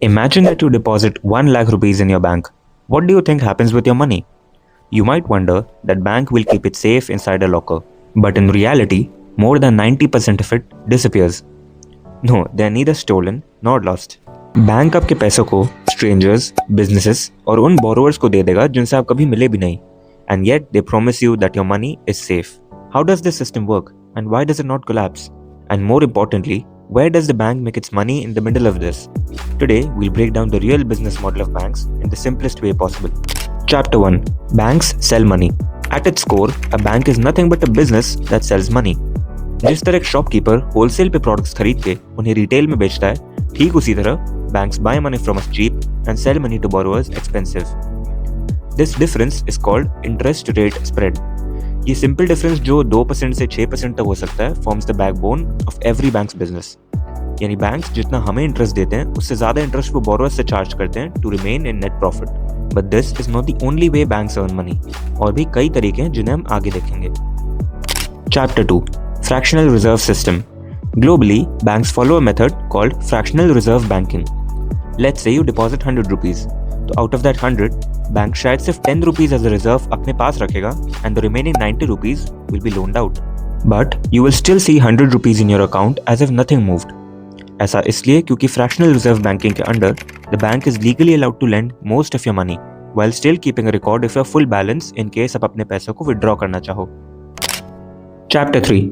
Imagine that you deposit 1 lakh rupees in your bank. What do you think happens with your money? You might wonder that bank will keep it safe inside a locker. But in reality, more than 90% of it disappears. No, they are neither stolen nor lost. Bank आपके पैसों को strangers, businesses और उन borrowers को दे देगा जिनसे आप कभी मिले भी नहीं. And yet they promise you that your money is safe. How does this system work and why does it not collapse? And more importantly, where does the bank make its money in the middle of this? Today, we'll break down the real business model of banks in the simplest way possible. Chapter 1. Banks sell money. At its core, a bank is nothing but a business that sells money. जिस तरह एक shopkeeper wholesale पे products खरीद के उन्हें retail में बेचता है, ठीक उसी तरह banks buy money from us cheap and sell money to borrowers expensive. This difference is called interest rate spread. ये सिंपल डिफरेंस जो 2% से 6% तक हो सकता है forms the backbone of every banks business. यानी बैंक्स जितना हमें इंटरेस्ट देते हैं उससे ज्यादा इंटरेस्ट वो बोरोअर्स से चार्ज करते हैं to remain in net profit. But this is not the only way banks earn money. और भी कई तरीके हैं जिन्हें हम आगे देखेंगे. Chapter 2. Fractional reserve system. Globally, banks follow a method called fractional reserve banking. Let's say you deposit 100 rupees. तो out of that 100, बैंक शायद सिर्फ 10 rupees as a reserve अपने पास रखेगा and the remaining 90 rupees will be loaned out. But you will still see 100 rupees in your account as if nothing moved. ऐसा इसलिए क्योंकि fractional reserve banking के under the bank is legally allowed to lend most of your money while still keeping a record of your full balance in case आप अपने पैसों को withdraw करना चाहो. Chapter 3.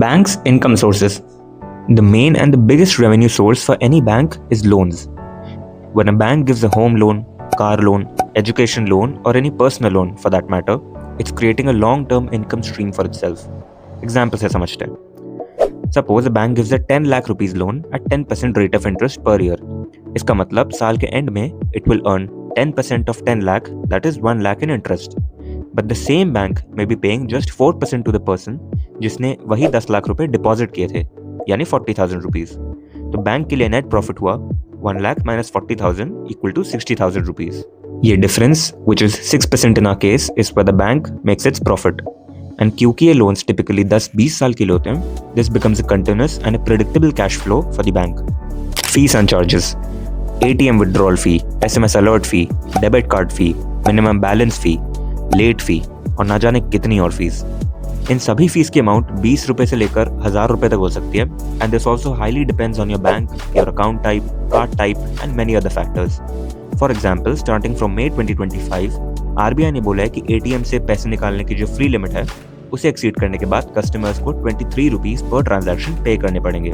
Banks' income sources. The main and the biggest revenue source for any bank is loans. When a bank gives a home loan, car loan, education loan, or any personal loan for that matter, it's creating a long-term income stream for itself. Example से समझते हैं. Suppose a bank gives a 10 lakh rupees loan at 10% rate of interest per year. इसका मतलब साल के end में it will earn 10% of 10 lakh, that is 1 lakh in interest. But the same bank may be paying just 4% to the person जिसने वही 10 लाख रुपए deposit किए थे, यानी 40,000 रुपीज. तो बैंक के लिए नेट प्रॉफिट हुआ 1 lakh minus 40,000 equal to 60,000 rupees. ये difference which is 6% in our case is where the bank makes its profit. And क्योंकि ये लोन्स टिपिकली 10-20 साल के लिए होते हैं, this becomes a continuous and a predictable cash flow for the bank. Fees and charges. ATM withdrawal fee, SMS alert fee, debit card fee, minimum balance fee, late fee और ना जाने कितनी और फीस. इन सभी फीस की amount 20 रुपए से लेकर 1000 रुपए तक हो सकती है. And this also highly depends on your bank, your account type, card type and many other factors. For example, starting from May 2025, RBI ने बोला है कि ATM से पैसे निकालने की जो फ्री लिमिट है उसे एक्सीड करने के बाद कस्टमर्स को 23 रुपीज पर ट्रांजैक्शन पे करने पड़ेंगे.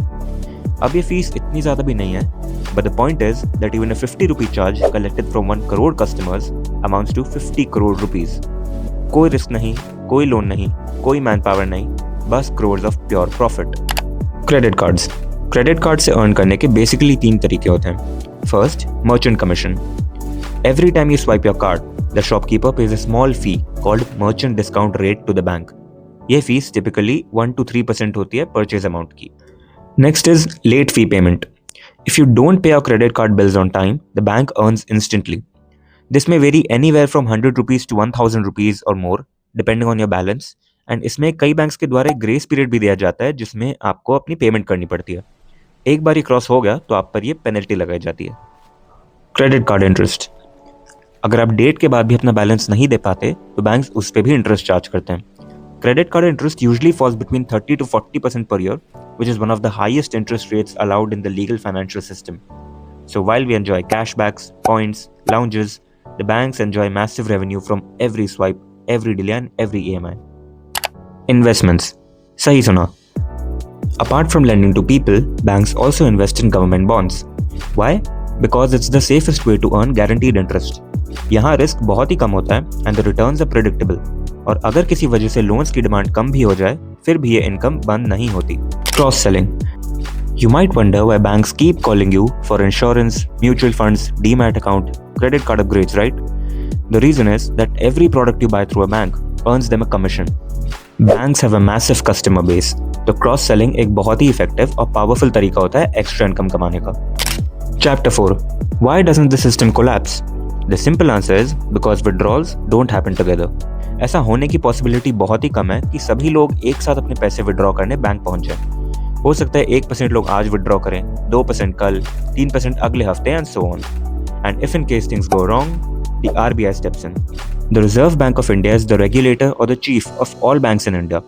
अब ये फीस इतनी ज्यादा भी नहीं है, but the point is that even a 50 rupee charge collected from 1 crore customers amounts to 50 crore rupees. कोई रिस्क नहीं, कोई लोन नहीं, कोई मैन पावर नहीं, बस crores of pure profit. Credit cards. Credit card से अर्न करने के बेसिकली 3 तरीके होते हैं. First, merchant commission. Every time you swipe your card, the shopkeeper pays a small fee called merchant discount rate to the bank. ये fees typically 1 to 3% होती है purchase amount की. Next is late fee payment. If you don't pay your credit card bills on time, the bank earns instantly. This may vary anywhere from 100 rupees to 1000 rupees or more, depending on your balance. And इसमें कई banks के द्वारा grace period भी दिया जाता है जिसमें आपको अपनी पेमेंट करनी पड़ती है. एक बार ये क्रॉस हो गया तो आप पर ये पेनल्टी लगाई जाती है. Credit card interest. अगर आप डेट के बाद भी अपना बैलेंस नहीं दे पाते तो बैंक्स उस पर भी इंटरेस्ट चार्ज करते हैं. Credit card interest usually falls between 30 to 40% per year, which is one of the highest interest rates allowed in the legal financial system. So while we enjoy cashbacks, points, lounges, the banks enjoy massive revenue from every swipe, every delay and every EMI. Investments. सही सुना. Apart from lending to people, banks also invest in government bonds. Why? Because it's the safest way to earn guaranteed interest. यहाँ risk बहुत ही कम होता है and the returns are predictable. और अगर किसी वजह से लोन्स की डिमांड कम भी हो जाए, फिर भी ये इनकम बंद नहीं होती. Cross selling. You might wonder why banks keep calling you for insurance, mutual funds, demat account, credit card upgrades, right? The reason is that every product you buy through a bank earns them a commission. Banks have a massive customer base, तो cross-selling एक बहुत ही effective और powerful तरीका होता है extra income कमाने का. Chapter 4. Why doesn't the system collapse? The simple answer is because withdrawals don't happen together. ऐसा होने की possibility बहुत ही कम है कि सभी लोग एक साथ अपने पैसे withdraw करने बैंक पहुंच जाए. हो सकता है 1% लोग आज विड्रॉ करें, 2% कल, 3% अगले हफ्ते and so on. And if in case things go wrong, the RBI steps in. The Reserve Bank of India is the regulator or the chief of all banks in India.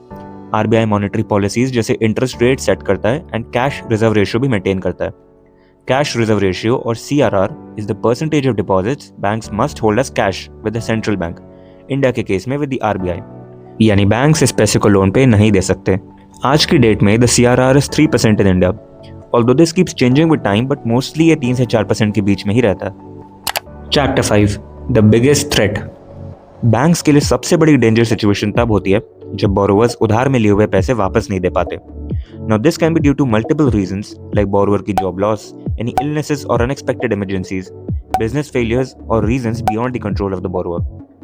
RBI monetary policies जैसे interest rate set करता है and cash reserve ratio भी maintain करता है. Cash reserve ratio or CRR is the percentage of deposits banks must hold as cash with the central bank. India के case में with the RBI. यानी banks इस पैसे को लोन पे नहीं दे सकते. आज की डेट में the CRR is 3% in India. Although this keeps changing with time, but mostly ये 3 से 4% के बीच में ही रहता है. Chapter 5. The biggest threat. Banks के लिए सबसे बड़ी डेंजर सिचुएशन तब होती है जब बोरोवर्स उधार में लिए हुए पैसे वापस नहीं दे पाते. Now this can be due to multiple reasons like borrower की job loss, any illnesses or unexpected emergencies, business failures or reasons beyond the control of the borrower.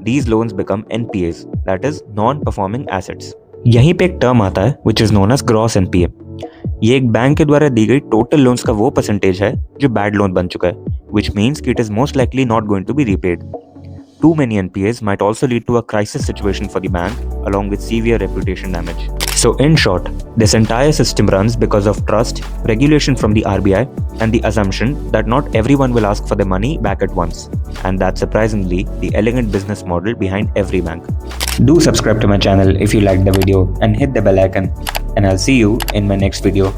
These loans become NPAs, that is non-performing assets. यहीं पे एक term आता है which is known as gross NPA. ये एक bank के द्वारा दी गई टोटल लोन्स का वो परसेंटेज है जो बैड लोन बन चुका है, which means कि it is most likely not going to be repaid. Too many NPAs might also lead to a crisis situation for the bank along with severe reputation damage. So in short, this entire system runs because of trust, regulation from the RBI and the assumption that not everyone will ask for their money back at once. And that's surprisingly the elegant business model behind every bank. Do subscribe to my channel if you liked the video and hit the bell icon. And I'll see you in my next video.